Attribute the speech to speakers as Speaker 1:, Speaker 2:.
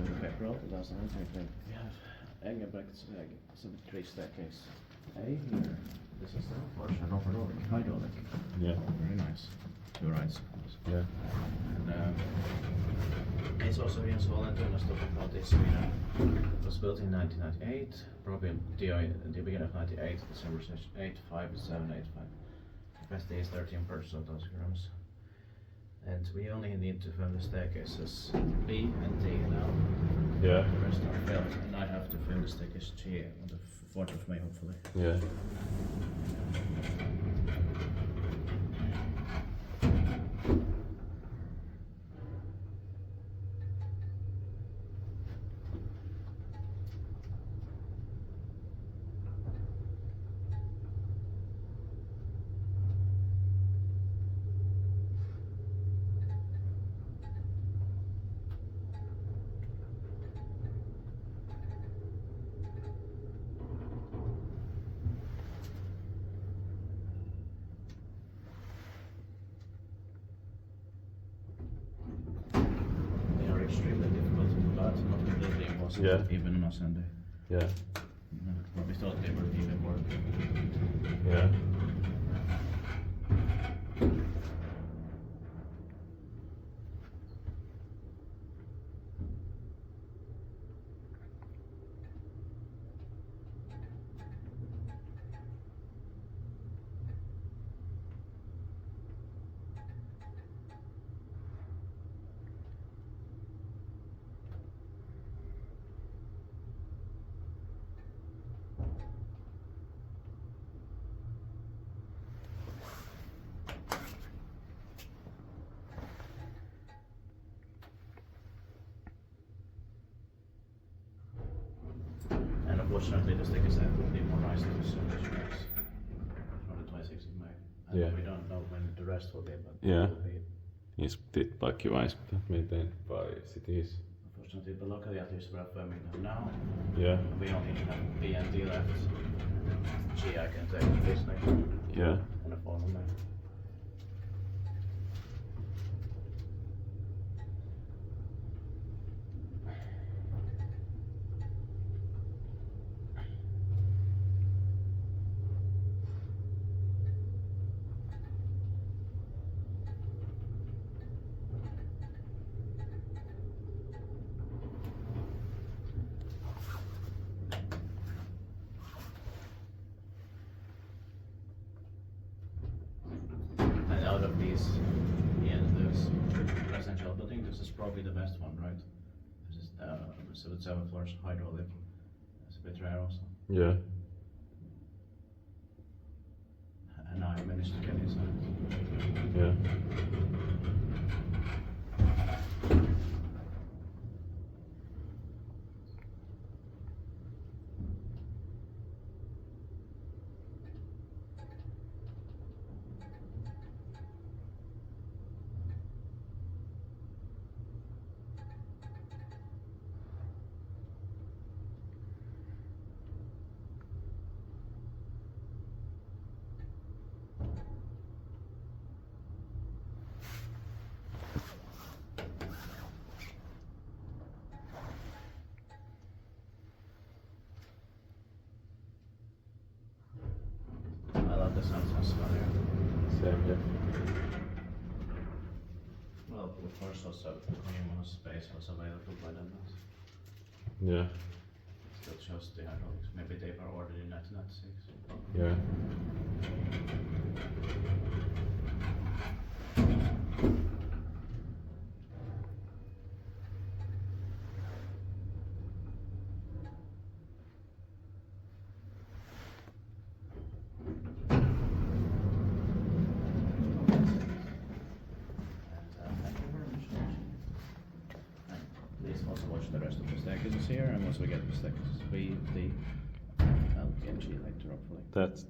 Speaker 1: February 2019. We have Engelbrekts väg, symmetry staircase. A here. This is the portion of hydraulic.
Speaker 2: Yeah.
Speaker 1: Very nice. Two rides.
Speaker 2: Yeah.
Speaker 1: And it's also here in Sollentuna, in Sweden. It was built in 1998, probably the beginning of 98, December 85785. Capacity is 13 persons of those grams. And we only need to film the staircases B and D now.
Speaker 2: Yeah.
Speaker 1: The rest are filled, and I have to film the staircase G on the 4th of May, hopefully.
Speaker 2: Yeah.
Speaker 1: Extremely difficult to pull out, not completely impossible,
Speaker 2: Yeah.
Speaker 1: even on a Sunday.
Speaker 2: Yeah.
Speaker 1: But we thought they would even work.
Speaker 2: Yeah.
Speaker 1: And unfortunately, the stickers have to be modernized to so much makes from the 26th of May. And
Speaker 2: Yeah.
Speaker 1: we don't know when the rest will be, but
Speaker 2: Yeah.
Speaker 1: it will be.
Speaker 2: Sitten paikkiwise maintained by cities.
Speaker 1: Unfortunately, but locally at least we're filming them now.
Speaker 2: Yeah.
Speaker 1: We only have B and D left. G I can take this next
Speaker 2: Yeah.
Speaker 1: on the phone on there. And out of these, this residential building, this is probably the best one, right? This is 7 floors hydraulic. It's a bit rare also.
Speaker 2: Yeah.
Speaker 1: And I managed to get inside.
Speaker 2: Yeah.
Speaker 1: I love the sunset smell here.
Speaker 2: Same, yeah.
Speaker 1: Well, of course also minimum space was available by them.
Speaker 2: Yeah.
Speaker 1: It still shows the hydraulics. Maybe they were ordered in 1996.
Speaker 2: Yeah.
Speaker 1: Thank you very much. And please also watch the rest of the staircases here, and once we get the staircases B, D, L, and G later, hopefully.
Speaker 2: That's